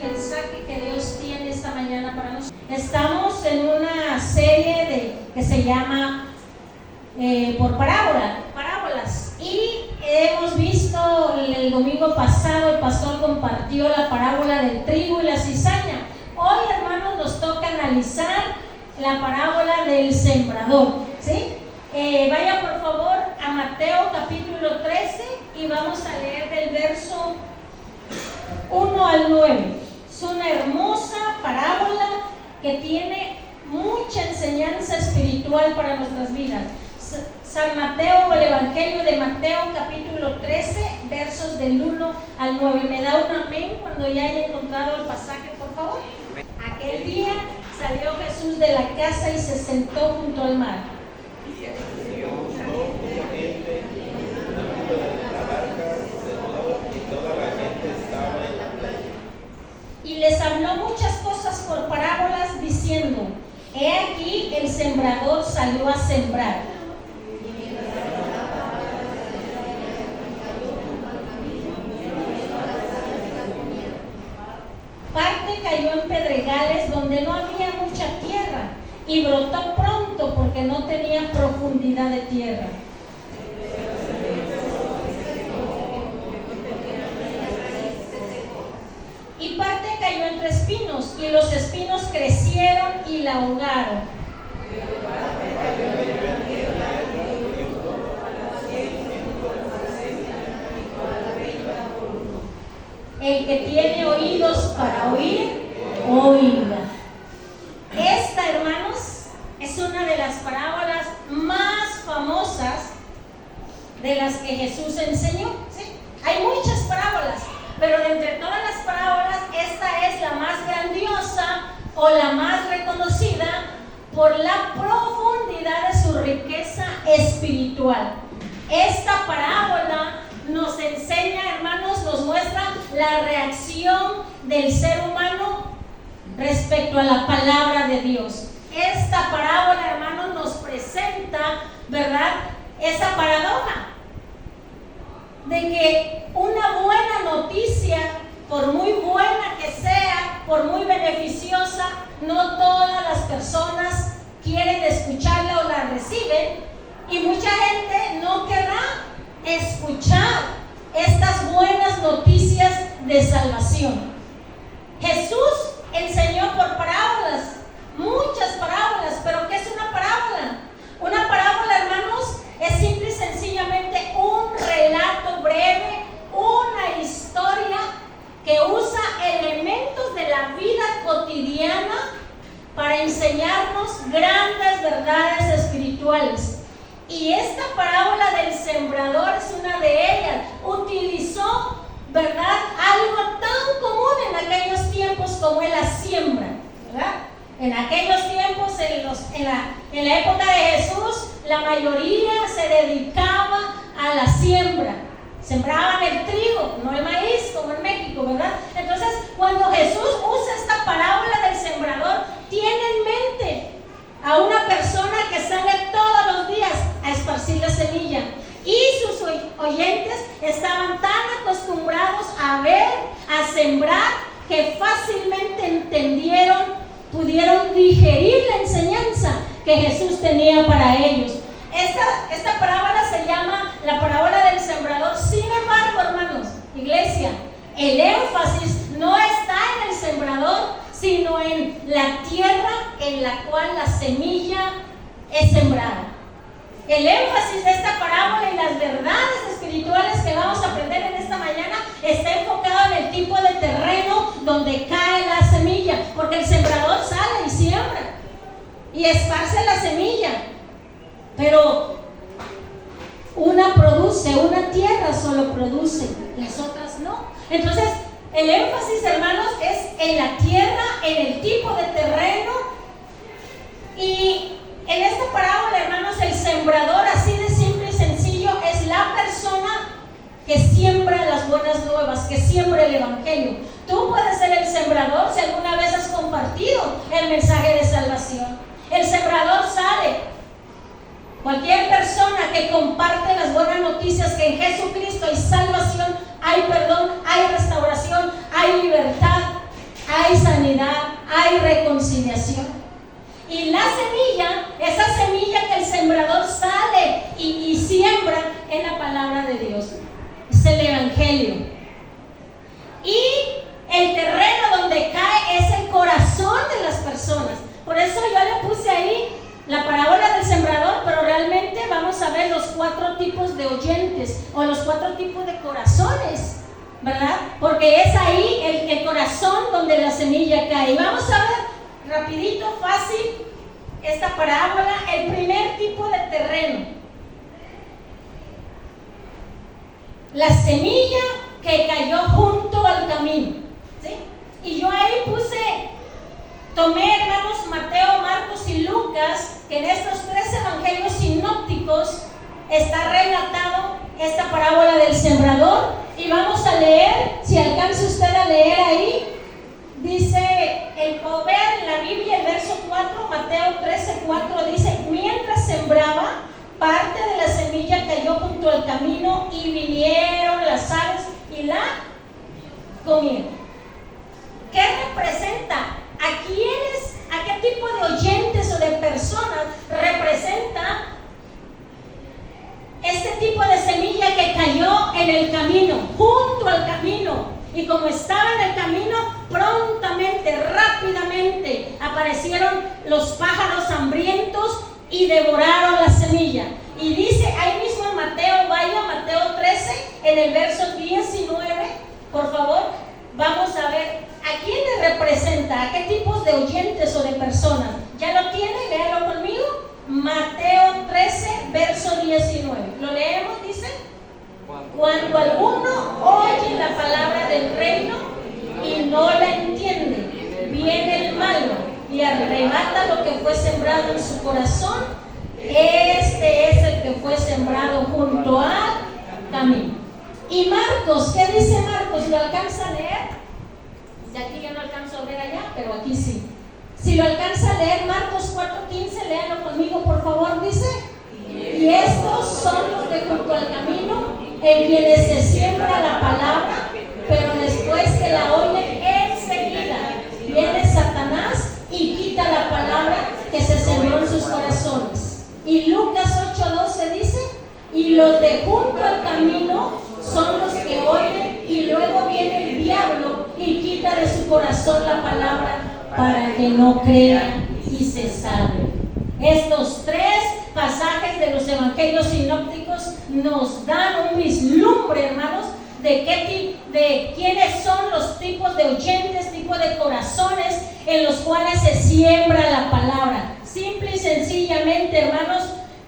mensaje que Dios tiene esta mañana para nosotros. Estamos en una serie que se llama por parábolas, y hemos visto el domingo pasado, el pastor compartió la parábola del trigo y la cizaña. Hoy, hermanos, nos toca analizar la parábola del sembrador, ¿sí? Vaya por favor a Mateo capítulo 13 y vamos a leer del verso 1 al 9. Es una hermosa parábola que tiene mucha enseñanza espiritual para nuestras vidas. San Mateo, o el Evangelio de Mateo capítulo 13, versos del 1 al 9. ¿Me da un amén cuando ya haya encontrado el pasaje, por favor? Aquel día salió Jesús de la casa y se sentó junto al mar. Y les habló muchas cosas por parábolas, diciendo: He aquí el sembrador salió a sembrar. Parte cayó en pedregales donde no había mucha tierra, y brotó pronto porque no tenía profundidad de tierra. Y parte cayó entre espinos, y los espinos crecieron y la ahogaron. El que tiene oídos para oír, oiga. Esta, hermanos, es una de las parábolas más famosas de las que Jesús enseñó, ¿sí? Hay muchas parábolas, pero de entre todas las parábolas, esta es la más grandiosa o la más reconocida por la profundidad de su riqueza espiritual. Esta parábola nos enseña, hermanos, nos muestra la reacción del ser humano respecto a la palabra de Dios. Esta parábola, hermanos, nos presenta, ¿verdad?, esa paradoja de que una buena noticia, por muy buena que sea, por muy beneficiosa, no todas las personas quieren escucharla o la reciben, y mucha gente no querrá escuchar estas buenas noticias de salvación. Jesús enseñó por parábolas, muchas parábolas, pero ¿qué es una parábola? Una parábola, hermanos, es simple y sencillamente un relato breve, una historia que usa elementos de la vida cotidiana para enseñarnos grandes verdades espirituales. Y esta parábola del sembrador es una de ellas. Utilizó, ¿verdad?, algo tan común en aquellos tiempos como es la siembra, ¿verdad? En aquellos tiempos, en la época de Jesús, la mayoría se dedicaba a la siembra. Sembraban el trigo, no el maíz, como en México, ¿verdad? Entonces, cuando Jesús usa esta parábola del sembrador, tiene en mente a una persona que sale todos los días a esparcir la semilla. Y sus oyentes estaban tan acostumbrados a ver, a sembrar, que fácilmente pudieron digerir la enseñanza que Jesús tenía para ellos. Esta parábola se llama la parábola del sembrador. Sin embargo, hermanos, iglesia, el énfasis no está en el sembrador, sino en la tierra en la cual la semilla es sembrada. El énfasis de esta parábola y las verdades espirituales que vamos a aprender en esta mañana está enfocado en el tipo de terreno donde cae la semilla, porque el sembrador sale y siembra y esparce la semilla, pero una tierra solo produce, las otras no. Entonces, el énfasis, hermanos, es en la tierra, en el tipo de terreno. Y en esta parábola, hermanos, el sembrador, así de simple y sencillo, es la persona que siembra las buenas nuevas, que siembra el evangelio. Tú puedes ser el sembrador si alguna vez has compartido el mensaje de salvación. El sembrador sale. Cualquier persona que comparte las buenas noticias que en Jesucristo hay salvación, hay perdón, hay restauración, hay libertad, hay sanidad, hay reconciliación. Y la semilla, esa semilla que el sembrador sale y siembra, es la palabra de Dios, es el evangelio. Y el terreno donde cae es el corazón de las personas. Por eso yo le puse ahí la parábola del sembrador, pero realmente vamos a ver los 4 tipos de oyentes o los 4 tipos de corazones, ¿verdad? Porque es ahí el corazón donde la semilla cae. Y vamos a ver rapidito, fácil, esta parábola. El primer tipo de terreno, la semilla que cayó junto al camino, ¿sí? Y yo ahí tomé, hermanos, Mateo, Marcos y Lucas, que en estos 3 evangelios sinópticos está relatado esta parábola del sembrador. Y vamos a leer, si alcanza usted a leer ahí, dice el poder en la Biblia, el verso 4, Mateo 13:4, dice: mientras sembraba, parte de la semilla cayó junto al camino y vinieron las aves y la comieron. ¿Qué representa? ¿A quiénes, a qué tipo de oyentes o de personas representa este tipo de semilla que cayó en el camino, junto al camino? Y como estaba en el camino, prontamente, rápidamente aparecieron los pájaros hambrientos y devoraron la semilla. Y dice ahí mismo en Mateo, vaya Mateo 13, en el verso 19, por favor, vamos a ver a quién le representa, a qué tipos de oyentes o de personas. ¿Ya lo tiene? Léalo conmigo. Mateo 13, verso 19. ¿Lo leemos? Dice: cuando alguno oye la palabra del reino y no la entiende, viene el malo y arrebata lo que fue sembrado en su corazón. Este es el que fue sembrado junto al camino. Y Marcos, ¿qué dice Marcos? ¿Lo alcanza a leer? De aquí yo no alcanzo a ver allá, pero aquí sí. Si lo alcanza a leer, Marcos 4:15, léanlo conmigo, por favor. Dice: y estos son los de junto al camino, en quienes se siembra la palabra, pero después que la oyen, enseguida viene Satanás y quita la palabra que se sembró en sus corazones. Y Lucas 8:12 dice: y los de junto al camino son los que oyen, y luego viene el diablo y quita de su corazón la palabra para que no crean y se salven. Estos 3 pasajes de los evangelios sinópticos nos dan un vislumbre, hermanos, de quiénes son los tipos de oyentes, tipos de corazones en los cuales se siembra la palabra. Simple y sencillamente, hermanos,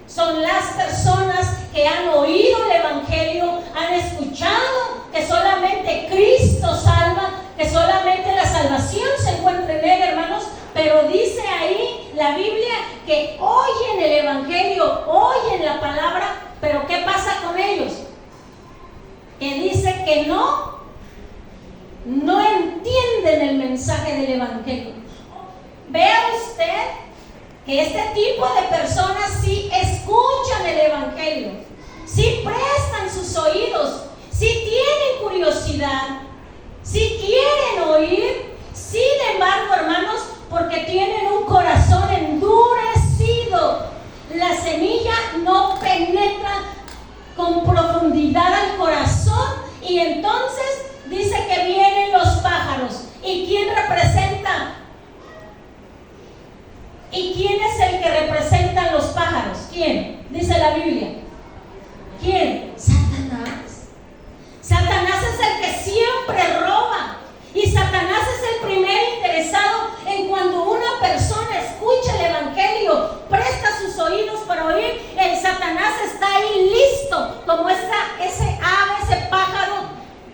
son las personas que han oído el evangelio, han escuchado que solamente Cristo salva, que solamente la salvación se encuentra en Él, hermanos. Pero dice ahí la Biblia que oyen el evangelio, oyen la palabra, pero ¿qué pasa con ellos? Que dice que no entienden el mensaje del evangelio. Vea usted que este tipo de personas sí escuchan el evangelio, sí prestan sus oídos, sí tienen curiosidad, sí quieren oír. Sin embargo, hermanos, porque tienen un corazón endurecido, la semilla no penetra con profundidad al corazón, y entonces dice que vienen los pájaros. ¿Y quién representa? ¿Y quién es el que representa a los pájaros? ¿Quién? Dice la Biblia. ¿Quién? Satanás. Satanás es el que siempre roba. Y Satanás es el primer interesado en cuando una persona escucha el evangelio, presta sus oídos para oír. El Satanás está ahí listo, como ese ave, ese pájaro.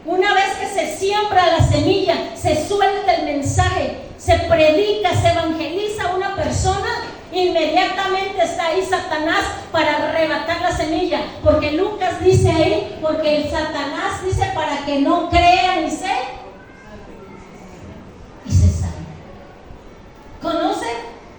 Una vez que se siembra la semilla, se suelta el mensaje, se predica, se evangeliza a una persona, inmediatamente está ahí Satanás para arrebatar la semilla. Porque Lucas dice ahí, porque el Satanás dice para que no crean y se salven. ¿Conocen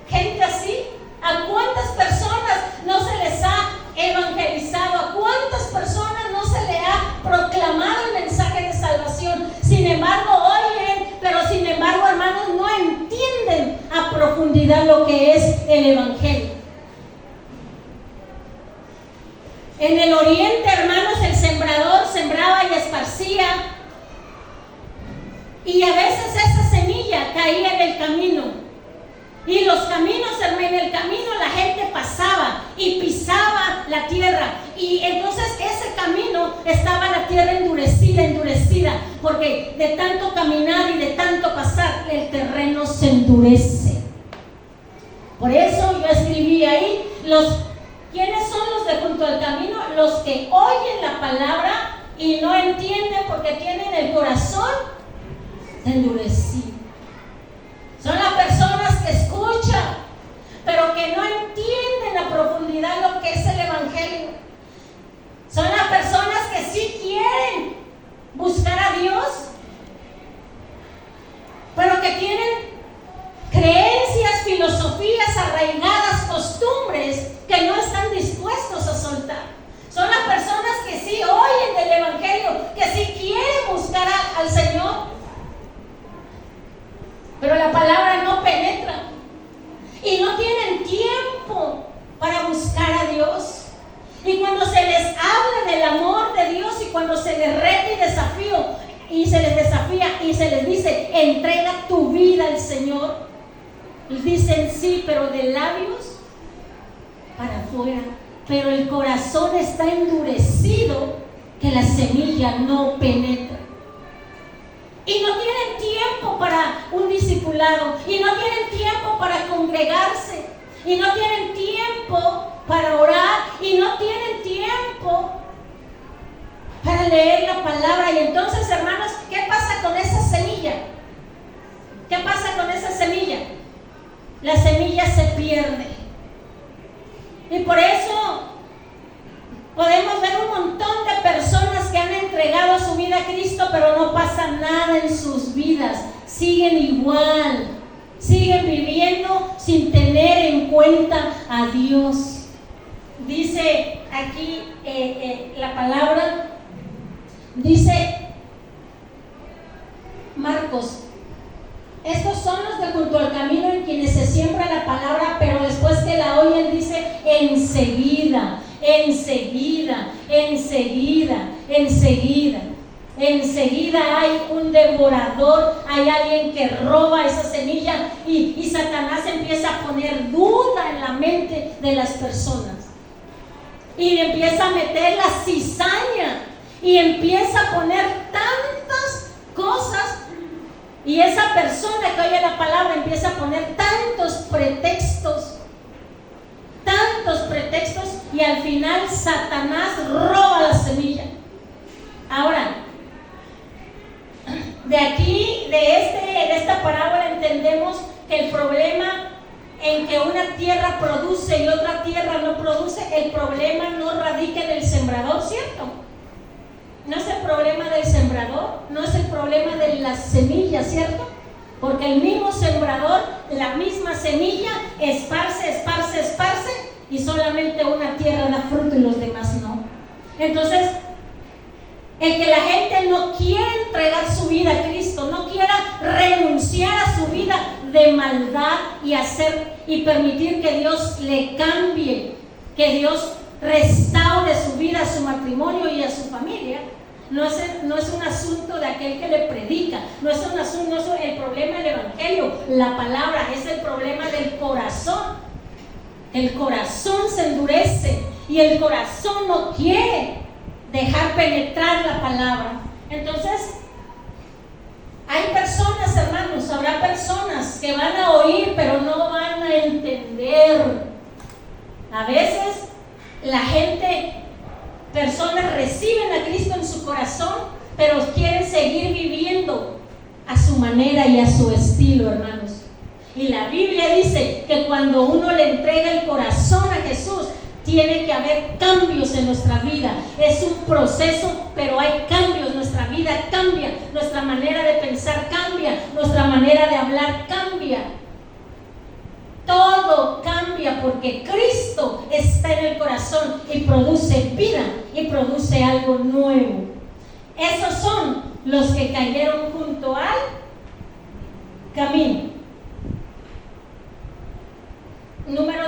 gente así? ¿A cuántas personas no se les ha evangelizado? ¿A cuántas personas no se le ha proclamado el mensaje de salvación? Sin embargo, oyen, pero sin embargo, hermanos, el Evangelio. En el oriente, hermanos, el sembrador sembraba y esparcía, y a veces esa semilla caía en el camino. Y los caminos, en el camino la gente pasaba y pisaba la tierra. Y entonces ese camino estaba la tierra endurecida, porque de tanto caminar y de tanto pasar, el terreno se endurece. Por eso yo escribí ahí, ¿quiénes son los de junto al camino? Los que oyen la palabra y no entienden porque tienen el corazón endurecido. Son las personas que escuchan, pero que no entienden a profundidad lo que es el Evangelio. Son las personas que sí quieren buscar a Dios, pero que tienen creencias, filosofías arraigadas, costumbres que no están dispuestos a soltar. Son las personas que sí oyen del Evangelio, que sí quieren buscar al Señor, pero la palabra no penetra y no tienen tiempo para buscar a Dios. Y cuando se les habla del amor de Dios y cuando se les reta y se les desafía y se les dice, entrega tu vida al Señor, y dicen sí, pero de labios para afuera, pero el corazón está endurecido, que la semilla no penetra. Y no tienen tiempo para un discipulado, y no tienen tiempo para congregarse, y no tienen tiempo para orar, y no tienen tiempo para leer la palabra. Y entonces, hermanos, ¿qué pasa con esa semilla? ¿Qué pasa con esa semilla? La semilla se pierde. Y por eso podemos ver un montón de personas que han entregado su vida a Cristo, pero no pasa nada en sus vidas. Siguen igual, siguen viviendo sin tener en cuenta a Dios. Dice aquí la palabra, dice Marcos, estos son los de junto al camino en quienes se siembra la palabra, pero después que la oyen, dice enseguida hay un devorador, hay alguien que roba esa semilla, y Satanás empieza a poner duda en la mente de las personas y le empieza a meter la cizaña y empieza a poner tantas cosas, y esa persona que oye la palabra empieza a poner tantos pretextos, y al final Satanás roba la semilla. Ahora, de aquí, de esta parábola entendemos que el problema en que una tierra produce y otra tierra no produce, el problema no radica en el sembrador, ¿cierto? No es el problema del sembrador, no es el problema de la semilla, ¿cierto? Porque el mismo sembrador, la misma semilla, esparce, y solamente una tierra da fruto y los demás no. Entonces, el que la gente no quiera entregar su vida a Cristo, no quiera renunciar a su vida de maldad y permitir que Dios le cambie, que Dios restaure su vida, a su matrimonio y a su familia, no es un asunto de aquel que le predica, no es el problema del Evangelio, la palabra, es el problema del corazón. El corazón se endurece y el corazón no quiere dejar penetrar la palabra. Entonces, hay personas, hermanos, habrá personas que van a oír pero no van a entender. A veces personas reciben a Cristo en su corazón, pero quieren seguir viviendo a su manera y a su estilo, hermanos. Y la Biblia dice que cuando uno le entrega el corazón a Jesús, tiene que haber cambios en nuestra vida. Es un proceso, pero hay cambios. Nuestra vida cambia, nuestra manera de pensar cambia, nuestra manera de hablar cambia. Todo cambia porque Cristo está en el corazón y produce vida y produce algo nuevo. Esos son los que cayeron junto al camino. Número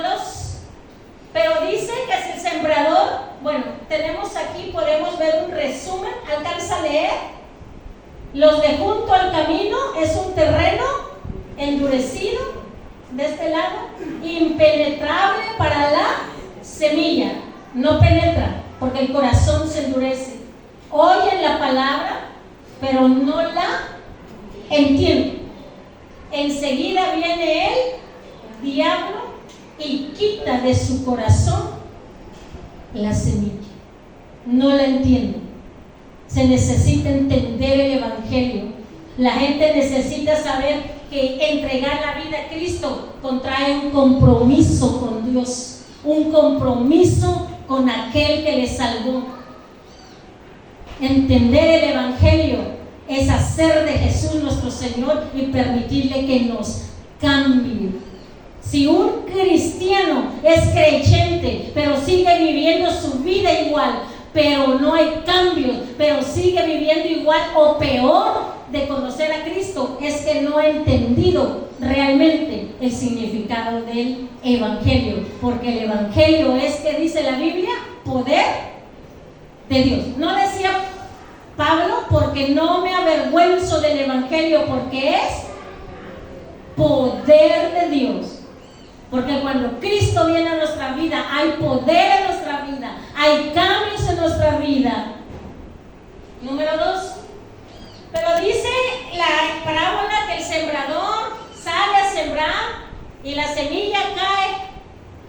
endurecido de este lado, impenetrable para la semilla. No penetra, porque el corazón se endurece. Oyen la palabra, pero no la entienden. Enseguida viene el diablo y quita de su corazón la semilla. No la entienden. Se necesita entender el evangelio. La gente necesita saber que entregar la vida a Cristo contrae un compromiso con Dios, un compromiso con aquel que le salvó. Entender el evangelio es hacer de Jesús nuestro Señor y permitirle que nos cambie. Si un cristiano es creyente, pero sigue viviendo su vida igual, pero no hay cambios, pero sigue viviendo igual o peor de conocer a Cristo, es que no ha entendido realmente el significado del evangelio, porque el evangelio es, que dice la Biblia, poder de Dios. No decía Pablo, porque no me avergüenzo del evangelio, porque es poder de Dios. Porque cuando Cristo viene a nuestra vida, hay poder en nuestra vida, hay cambios en nuestra vida. Número 2. Pero dice la parábola que el sembrador sale a sembrar y la semilla cae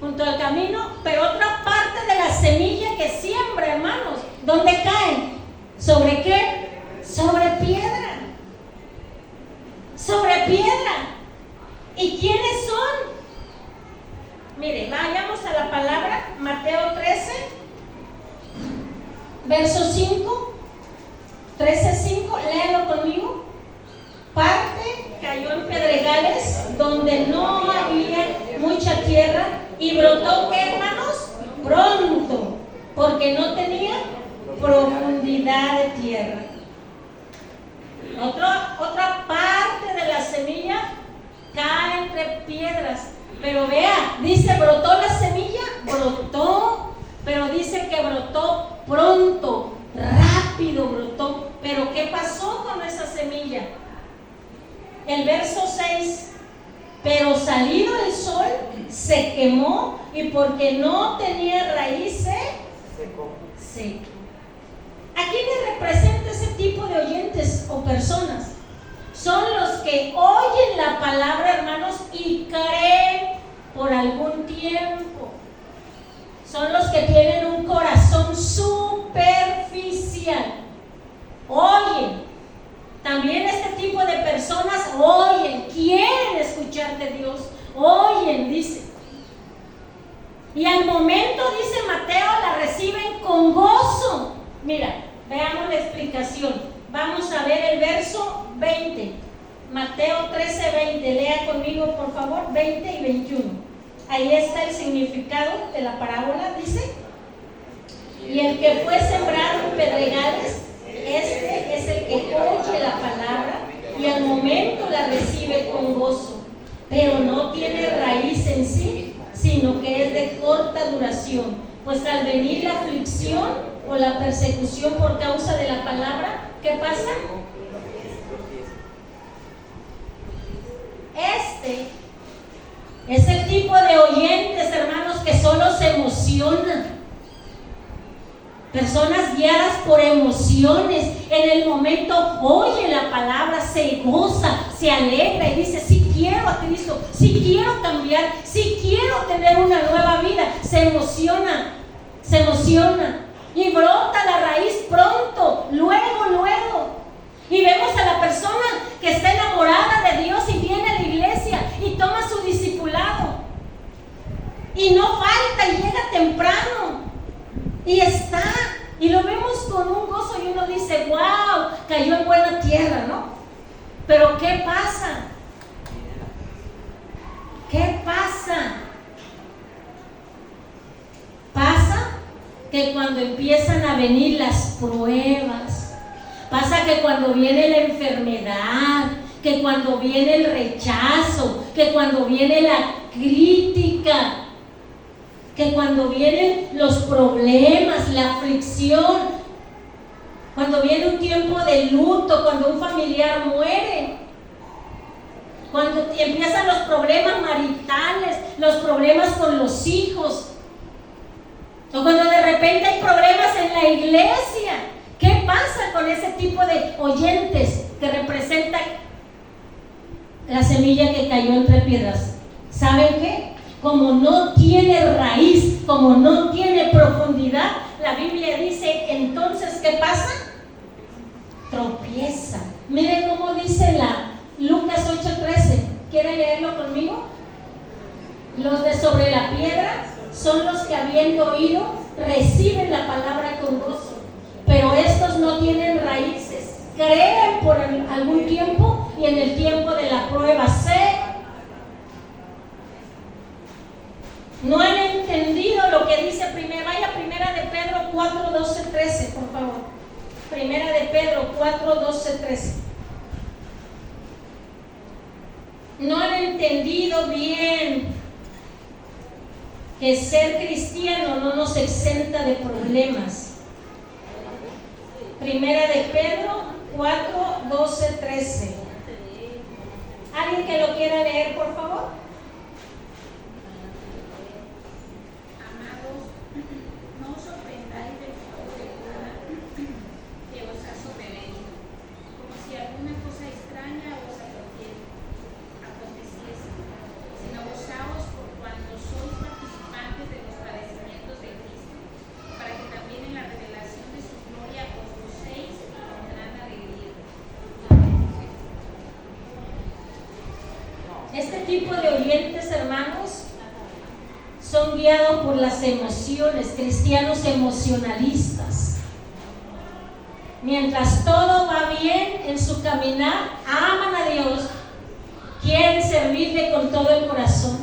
junto al camino, pero otra parte de la semilla que siembra, hermanos, ¿dónde cae? ¿Sobre qué? Sobre piedra. Sobre piedra. ¿Y quiénes son? Mire, vayamos a la palabra, Mateo 13, verso 5, 13:5, léalo conmigo. Parte cayó en pedregales donde no había mucha tierra y brotó, ¿qué, hermanos? Pronto, porque no tenía profundidad de tierra. Otra parte de la semilla cae entre piedras. Pero vea, dice, brotó la semilla, brotó, pero dice que brotó pronto, rápido brotó. Pero ¿qué pasó con esa semilla? El verso 6, pero salido el sol, se quemó y porque no tenía raíz, se secó. ¿A quiénes representa ese tipo de oyentes o personas? Son los que oyen la palabra, hermanos, y creen por algún tiempo. Son los que tienen un corazón superficial. Oyen. También este tipo de personas oyen, quieren escuchar de Dios. Oyen, dice. Y al momento, dice Mateo, la reciben con gozo. Mira, veamos la explicación. Vamos a ver el verso 20, Mateo 13:20, lea conmigo por favor, 20 y 21. Ahí está el significado de la parábola, dice: y el que fue sembrado en pedregales, este es el que oye la palabra y al momento la recibe con gozo, pero no tiene raíz en sí, sino que es de corta duración, pues al venir la aflicción o la persecución por causa de la palabra, ¿qué pasa? Este es el tipo de oyentes, hermanos, que solo se emocionan. Personas guiadas por emociones. En el momento oye la palabra, se goza, se alegra y dice: sí quiero a Cristo, sí quiero cambiar, sí quiero tener una nueva vida. Se emociona y brota la raíz pronto, luego. Y vemos a la persona que está enamorada de Dios y viene a la iglesia y toma su discipulado y no falta y llega temprano y está, y lo vemos con un gozo y uno dice: wow, cayó en buena tierra, ¿no? Pero ¿qué pasa? Pasa que cuando empiezan a venir las pruebas, pasa que cuando viene la enfermedad, que cuando viene el rechazo, que cuando viene la crítica, que cuando vienen los problemas, la aflicción, cuando viene un tiempo de luto, cuando un familiar muere, cuando empiezan los problemas maritales, los problemas con los hijos, o cuando de repente hay problemas en la iglesia. ¿Qué pasa con ese tipo de oyentes que representan la semilla que cayó entre piedras? ¿Saben qué? Como no tiene raíz, como no tiene profundidad, la Biblia dice, entonces, ¿qué pasa? Tropieza. Miren cómo dice Lucas 8:13. ¿Quieren leerlo conmigo? Los de sobre la piedra son los que, habiendo oído, reciben la palabra con gozo, pero estos no tienen raíces, creen por algún tiempo y en el tiempo de la prueba no han entendido lo que dice vaya primera de Pedro 4:12-13, por favor. Primera de Pedro 4:12-13. No han entendido bien que ser cristiano no nos exenta de problemas. Primera de Pedro 4:12-13. ¿Alguien que lo quiera leer, por favor? Este tipo de oyentes, hermanos, son guiados por las emociones, cristianos emocionalistas. Mientras todo va bien en su caminar, aman a Dios, quieren servirle con todo el corazón.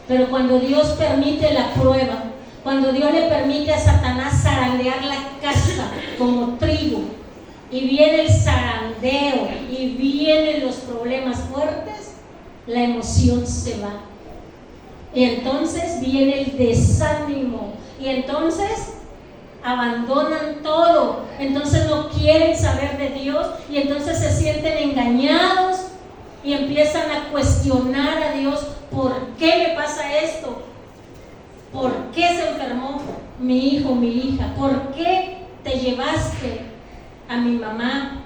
Pero cuando Dios permite la prueba, cuando Dios le permite a Satanás zarandear la casa como trigo, y viene el zarandeo y vienen los problemas fuertes, la emoción se va. Y entonces viene el desánimo. Y entonces abandonan todo. Entonces no quieren saber de Dios. Y entonces se sienten engañados. Y empiezan a cuestionar a Dios. ¿Por qué me pasa esto? ¿Por qué se enfermó mi hijo, mi hija? ¿Por qué te llevaste a mi mamá?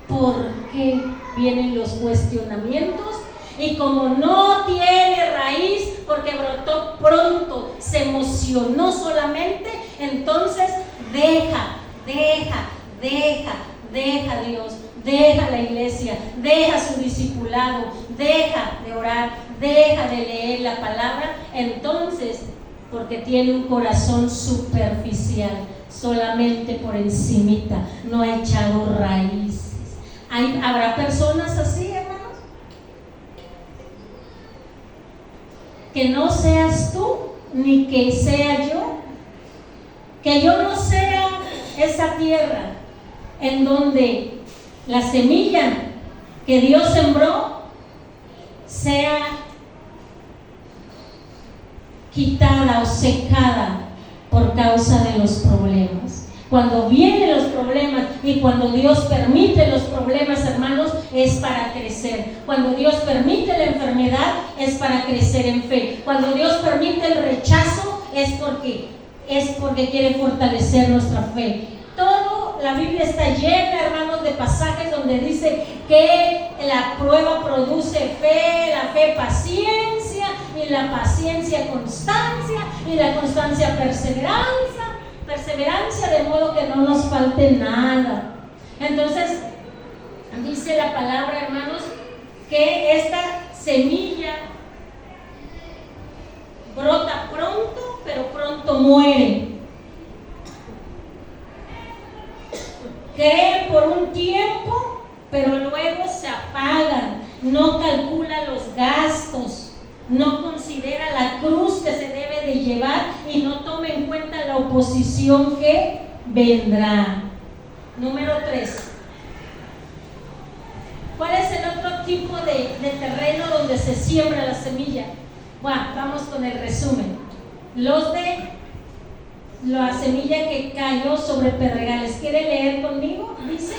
¿Por qué? Vienen los cuestionamientos, y como no tiene raíz, porque brotó pronto, se emocionó solamente, entonces deja a Dios, deja la iglesia, deja su discipulado, deja de orar, deja de leer la palabra, entonces, porque tiene un corazón superficial, solamente por encimita, no ha echado raíz. ¿Habrá personas así, hermanos? Que no seas tú, ni que sea yo. Que yo no sea esa tierra en donde la semilla que Dios sembró sea quitada o secada por causa de los problemas. Cuando vienen los problemas y cuando Dios permite los problemas, hermanos, es para crecer. Cuando Dios permite la enfermedad, es para crecer en fe. Cuando Dios permite el rechazo, es porque quiere fortalecer nuestra fe. La Biblia está llena, hermanos, de pasajes donde dice que la prueba produce fe, la fe paciencia, y la paciencia constancia, y la constancia perseverancia, de modo que no nos falte nada. Entonces, dice la palabra, hermanos, que esta semilla brota pronto, pero pronto muere. Cree por un tiempo, pero luego se apagan. No calcula los gastos, no considera la cruz que se debe de llevar y no toma en cuenta la oposición que vendrá. Número 3. ¿Cuál es el otro tipo de terreno donde se siembra la semilla? Bueno, vamos con el resumen. La semilla que cayó sobre pedregales. ¿Quiere leer conmigo? Dice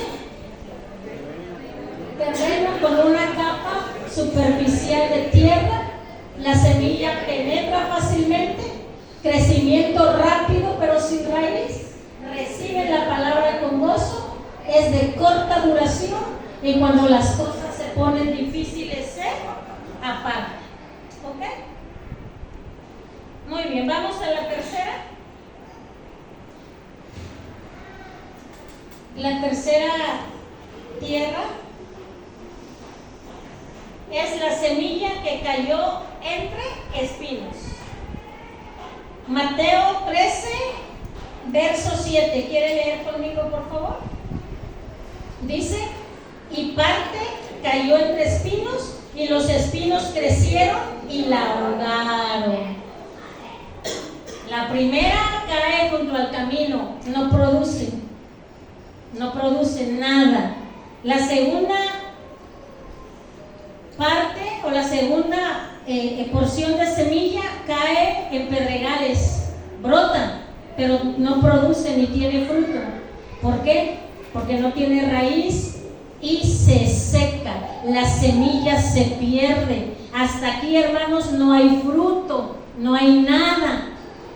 terreno con una capa superficial de tierra, la semilla penetra fácilmente, crecimiento rápido pero sin raíz, recibe la palabra con gozo, es de corta duración y cuando las cosas se ponen difíciles se apagan. ¿Ok? Muy bien, vamos a la tercera. La tercera tierra es la semilla que cayó entre espinos. Mateo 13, verso 7. ¿Quiere leer conmigo, por favor? Dice, y parte cayó entre espinos, y los espinos crecieron y la ahogaron. La primera cae junto al camino, no produce nada. La segunda parte o la segunda porción de semilla cae en pedregales, brota, pero no produce ni tiene fruto. ¿Por qué? Porque no tiene raíz y se seca, la semilla se pierde. Hasta aquí, hermanos, no hay fruto, no hay nada.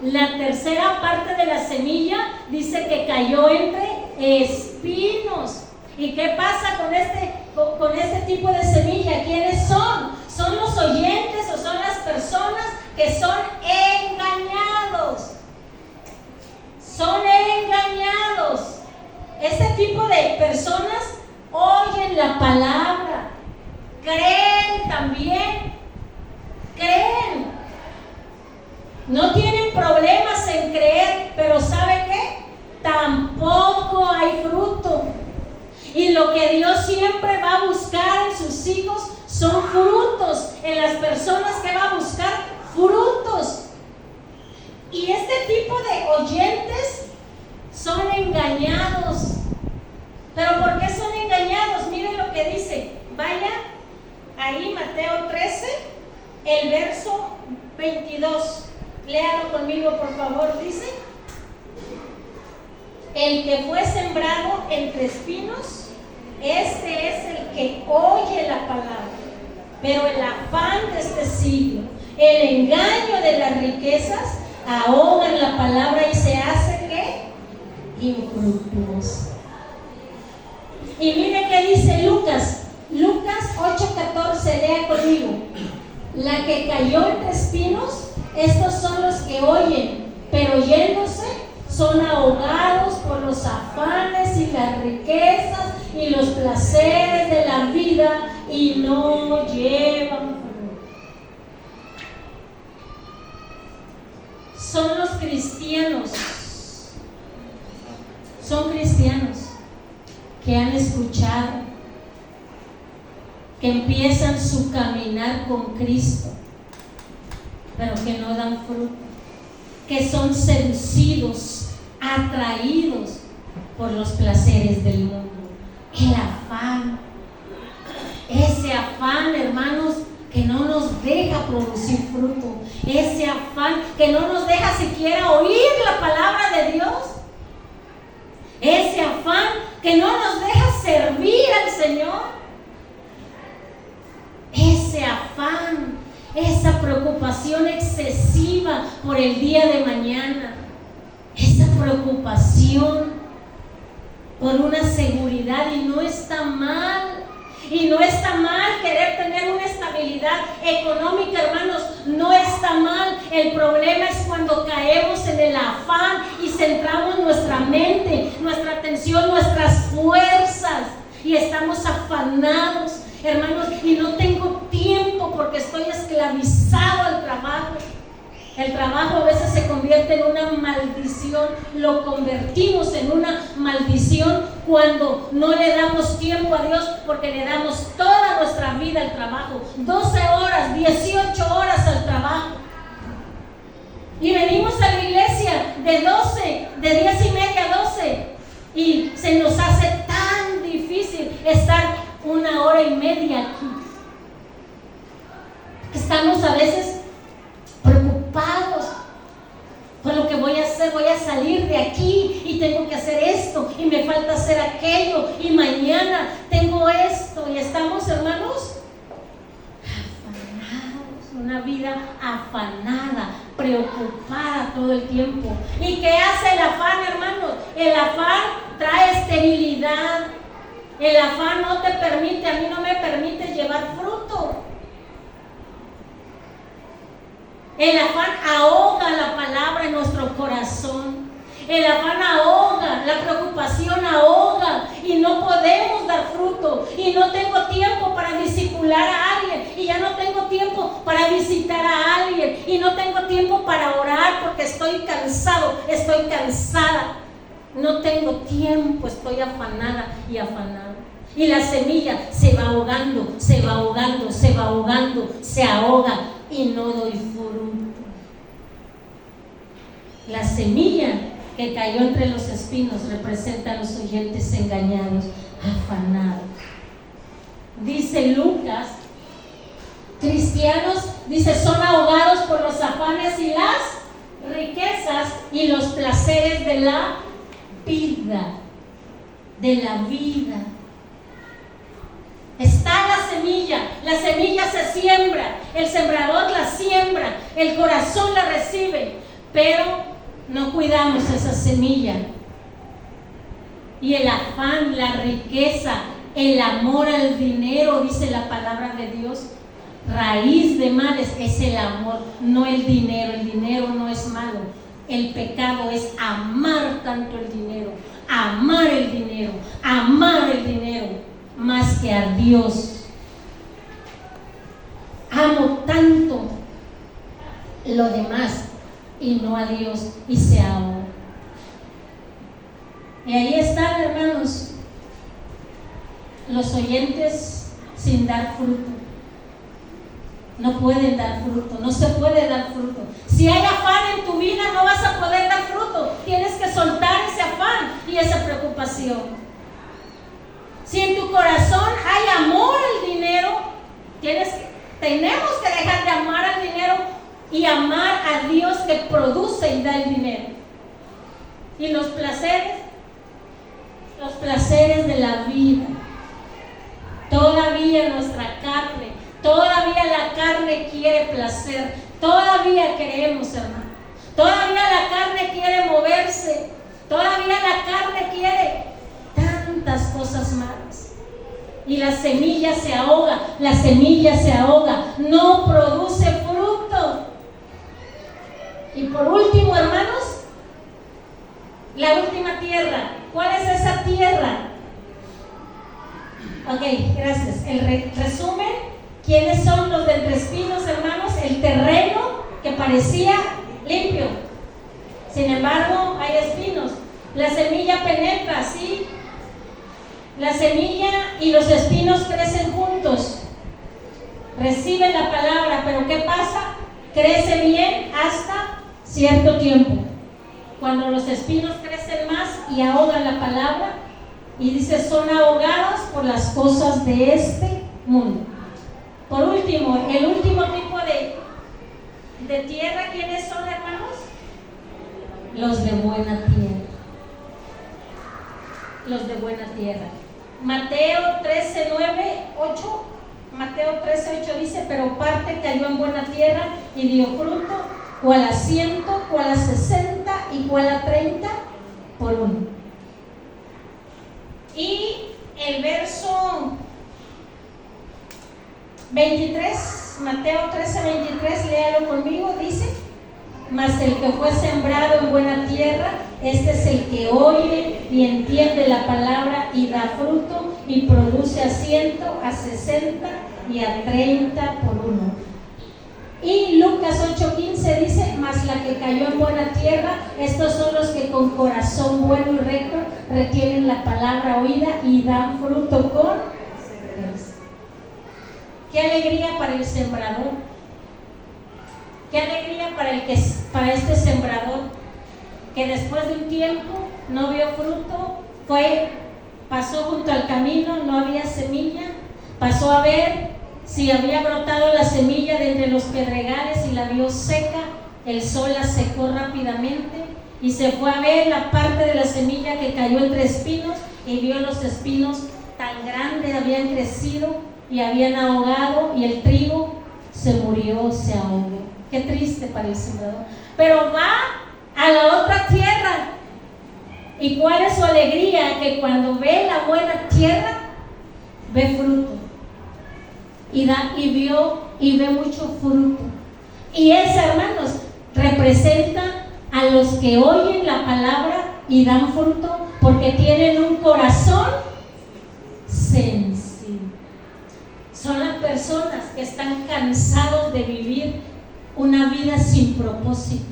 La tercera parte de la semilla dice que cayó entre espinos. ¿Y qué pasa con este tipo de semilla? ¿Quiénes son? ¿Son los oyentes o son las personas que son engañados? Son engañados. Este tipo de personas oyen la palabra, creen también, creen. No tienen problemas en creer, pero ¿sabe qué? Tampoco hay fruto. Y lo que Dios siempre va a buscar en sus hijos son frutos, en las personas que va a buscar frutos. Y este tipo de oyentes son engañados. ¿Pero por qué son engañados? Miren lo que dice. Vaya ahí, Mateo 13, el verso 22. Léalo conmigo, por favor. Dice: el que fue sembrado entre espinos, este es el que oye la palabra, pero el afán de este siglo, el engaño de las riquezas, ahogan la palabra y se hace ¿qué? Infructuosa. Y mire qué dice Lucas 8:14, lea conmigo. La que cayó entre espinos, estos son los que oyen, pero yéndose son ahogados por los afanes y las riquezas y los placeres de la vida y no llevan fruto. Son los cristianos, son cristianos que han escuchado, que empiezan su caminar con Cristo, pero que no dan fruto, que son seducidos, atraídos por los placeres del mundo. El afán, ese afán, hermanos, que no nos deja producir fruto, ese afán que no nos deja siquiera oír la palabra de Dios, ese afán que no nos deja servir al Señor, ese afán, esa preocupación excesiva por el día de mañana, esa preocupación por una seguridad. Y no está mal, querer tener una estabilidad económica, hermanos, no está mal. El problema es cuando caemos en el afán y centramos nuestra mente, nuestra atención, nuestras fuerzas y estamos afanados, hermanos, y no tengo tiempo porque estoy esclavizado al trabajo. El trabajo a veces se convierte en una maldición. Lo convertimos en una maldición cuando no le damos tiempo a Dios, porque le damos toda nuestra vida al trabajo, 12 horas, 18 horas al trabajo. Y venimos a la iglesia de 10:30 a 12, y se nos hace tan difícil estar 1:30 aquí. Estamos a veces preocupados por lo que voy a hacer. Voy a salir de aquí y tengo que hacer esto y me falta hacer aquello y mañana tengo esto, y Estamos, hermanos, afanados, una vida afanada, preocupada todo el tiempo. ¿Y qué hace el afán, hermanos? El afán trae esterilidad. El afán no te permite, a mí no me permite llevar fruto. El afán ahoga la palabra en nuestro corazón. El afán ahoga, la preocupación ahoga y no podemos dar fruto. Y no tengo tiempo para discipular a alguien, y ya no tengo tiempo para visitar a alguien, y no tengo tiempo para orar porque estoy cansado, estoy cansada. No tengo tiempo, estoy afanada y afanada. Y la semilla se va ahogando, se va ahogando, se va ahogando, se ahoga y no doy fruto. La semilla que cayó entre los espinos representa a los oyentes engañados, afanados. Dice Lucas, cristianos, dice, son ahogados por los afanes y las riquezas y los placeres de la vida, Está la semilla se siembra, el sembrador la siembra, el corazón la recibe, pero no cuidamos esa semilla. Y el afán, la riqueza, el amor al dinero, dice la palabra de Dios, raíz de males es el amor, no el dinero. El dinero no es malo. El pecado es amar tanto el dinero, amar el dinero, más que a Dios. Amo tanto lo demás y no a Dios, y se ahoga. Y ahí están, hermanos, los oyentes sin dar fruto. No pueden dar fruto, no se puede dar fruto. Si hay afán en tu vida, no vas a poder dar fruto. Tienes que soltar ese afán y esa preocupación. Si en tu corazón hay amor al dinero, tenemos que dejar de amar al dinero y amar a Dios que produce y da el dinero. Y los placeres de la vida. Todavía nuestra carne, todavía la carne quiere placer, todavía queremos, hermano. Todavía la carne quiere moverse, todavía la carne quiere tantas cosas malas. Y la semilla se ahoga, no produce fruto. Y por último, hermanos, la última tierra. ¿Cuál es esa tierra? Ok, gracias. El resumen, ¿quiénes son los de entre espinos, hermanos? El terreno que parecía limpio, sin embargo hay espinos. La semilla penetra, ¿sí? La semilla y los espinos crecen juntos, reciben la palabra, pero ¿qué pasa? Crece bien hasta cierto tiempo. Cuando los espinos crecen más y ahogan la palabra, y dice, son ahogados por las cosas de este mundo. Por último, el último tipo de tierra, ¿quiénes son, hermanos? Los de buena tierra. Los de buena tierra. Mateo 13:8 dice, pero parte cayó en buena tierra y dio fruto, cual a 100, cual a 60 y cual a 30 por uno. Y el verso 23, Mateo 13:23, léalo conmigo, dice, mas el que fue sembrado en buena tierra, este es el que oye y entiende la palabra y da fruto y produce a 100, a 60 y a 30 por uno. Y Lucas 8:15 dice, mas la que cayó en buena tierra, estos son los que con corazón bueno y recto retienen la palabra oída y dan fruto con perseveranza. Qué alegría para el sembrador, qué alegría para este sembrador, que después de un tiempo no vio fruto, pasó junto al camino, no había semilla, pasó a ver si había brotado la semilla de entre los pedregales y la vio seca, el sol la secó rápidamente, y se fue a ver la parte de la semilla que cayó entre espinos y vio los espinos tan grande habían crecido y habían ahogado, y el trigo se murió, se ahogó. Qué triste para el sembrador. Pero va a la otra tierra. ¿Y cuál es su alegría? Que cuando ve la buena tierra, ve fruto. Y ve mucho fruto. Y esa, hermanos, representa a los que oyen la palabra y dan fruto porque tienen un corazón sensible. Son las personas que están cansados de vivir una vida sin propósito,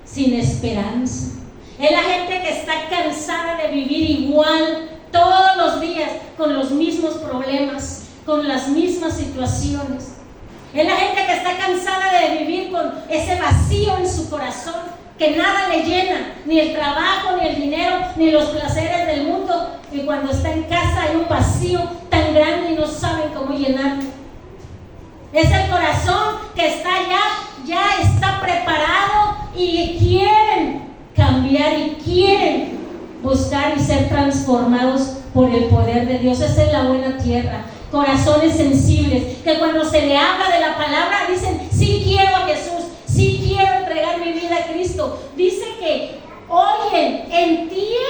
sin esperanza. Es la gente que está cansada de vivir igual todos los días, con los mismos problemas, con las mismas situaciones. Es la gente que está cansada de vivir con ese vacío en su corazón, que nada le llena, ni el trabajo, ni el dinero, ni los placeres del mundo. Y cuando está en casa hay un vacío tan grande y no saben cómo llenarlo. Es el corazón que está ya está preparado y quieren cambiar y quieren buscar y ser transformados por el poder de Dios. Esa es la buena tierra. Corazones sensibles, que cuando se le habla de la palabra dicen: sí quiero a Jesús, sí quiero entregar mi vida a Cristo. Dice que oyen, entienden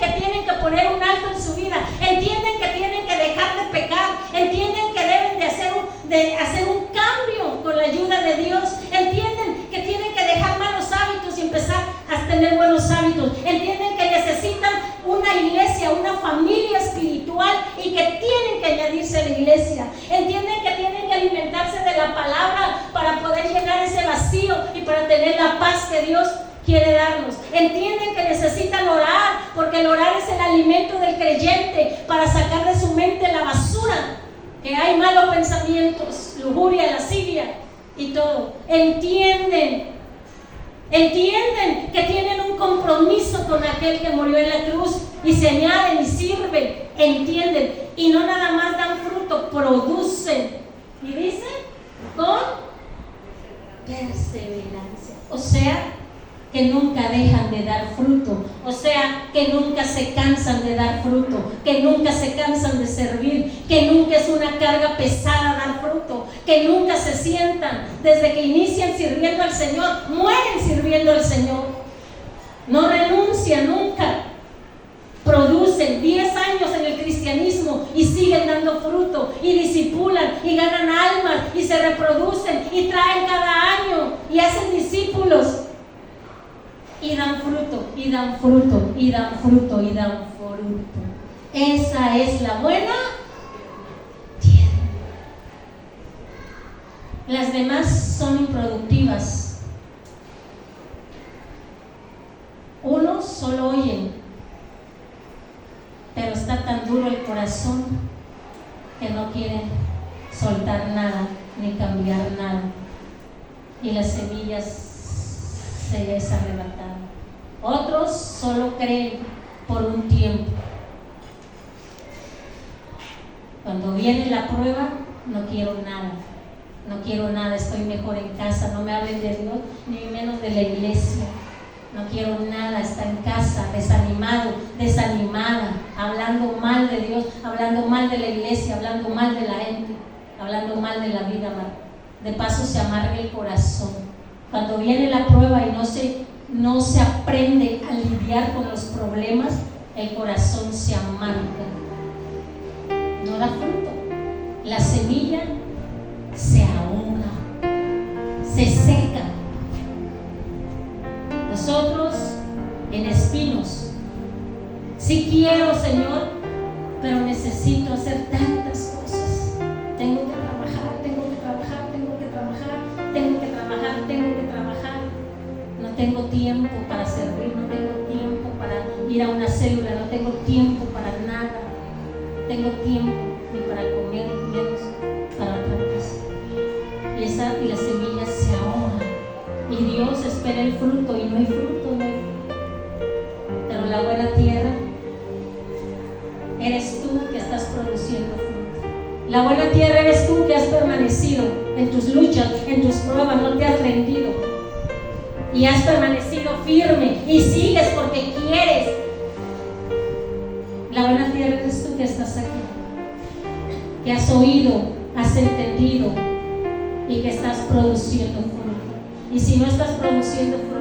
que tienen que poner un alto en su vida, entienden que tienen que dejar de pecar, entienden que deben de hacer un cambio con la ayuda de Dios, entienden que tienen que dejar malos hábitos y empezar a tener buenos hábitos, entienden que necesitan una iglesia, una familia espiritual y que tienen que añadirse a la iglesia, entienden que tienen que alimentarse de la palabra para poder llenar ese vacío y para tener la paz que Dios quiere darnos. Entienden que necesitan orar, porque el orar es el alimento del creyente para sacar de su mente la basura, que hay malos pensamientos, lujuria, lascivia y todo. Entienden que tienen un compromiso con aquel que murió en la cruz y se añaden y sirven, entienden, y no nada más dan fruto, producen. Y dice, con perseverancia. O sea, que nunca dejan de dar fruto, o sea, que nunca se cansan de dar fruto, que nunca se cansan de servir, que nunca es una carga pesada dar fruto, que nunca se sientan, desde que inician sirviendo al Señor, mueren sirviendo al Señor, no renuncian nunca, producen 10 años en el cristianismo y siguen dando fruto, y discipulan, y ganan almas, y se reproducen, y traen cada año, y hacen discípulos, y dan fruto, y dan fruto, y dan fruto, y dan fruto. Esa es la buena tierra. Las demás son improductivas. Unos solo oyen, pero está tan duro el corazón que no quieren soltar nada, ni cambiar nada. Y las semillas se les arrebataron. Otros solo creen por un tiempo. Cuando viene la prueba, no quiero nada, estoy mejor en casa, no me hablen de Dios, ni menos de la iglesia. No quiero nada, está en casa, desanimado, desanimada, hablando mal de Dios, hablando mal de la iglesia, hablando mal de la gente, hablando mal de la vida. De paso se amarga el corazón. Cuando viene la prueba y no se aprende a lidiar con los problemas, el corazón se amarga, no da fruto. La semilla se ahoga, se seca. Nosotros en espinos, sí quiero, Señor, pero necesito hacer tantas cosas. Tengo que trabajar. No tengo tiempo para servir, no tengo tiempo para ir a una célula, no tengo tiempo para nada, no tengo tiempo ni para comer, ni menos para otra cosa. Y las semillas se ahogan, y Dios espera el fruto, y no hay fruto. Pero la buena tierra eres tú que estás produciendo fruto. La buena tierra eres tú que has permanecido en tus luchas, en tus pruebas, no te has rendido. Y has permanecido firme y sigues porque quieres. que has oído, has entendido y que estás produciendo fruto. Y si no estás produciendo fruto,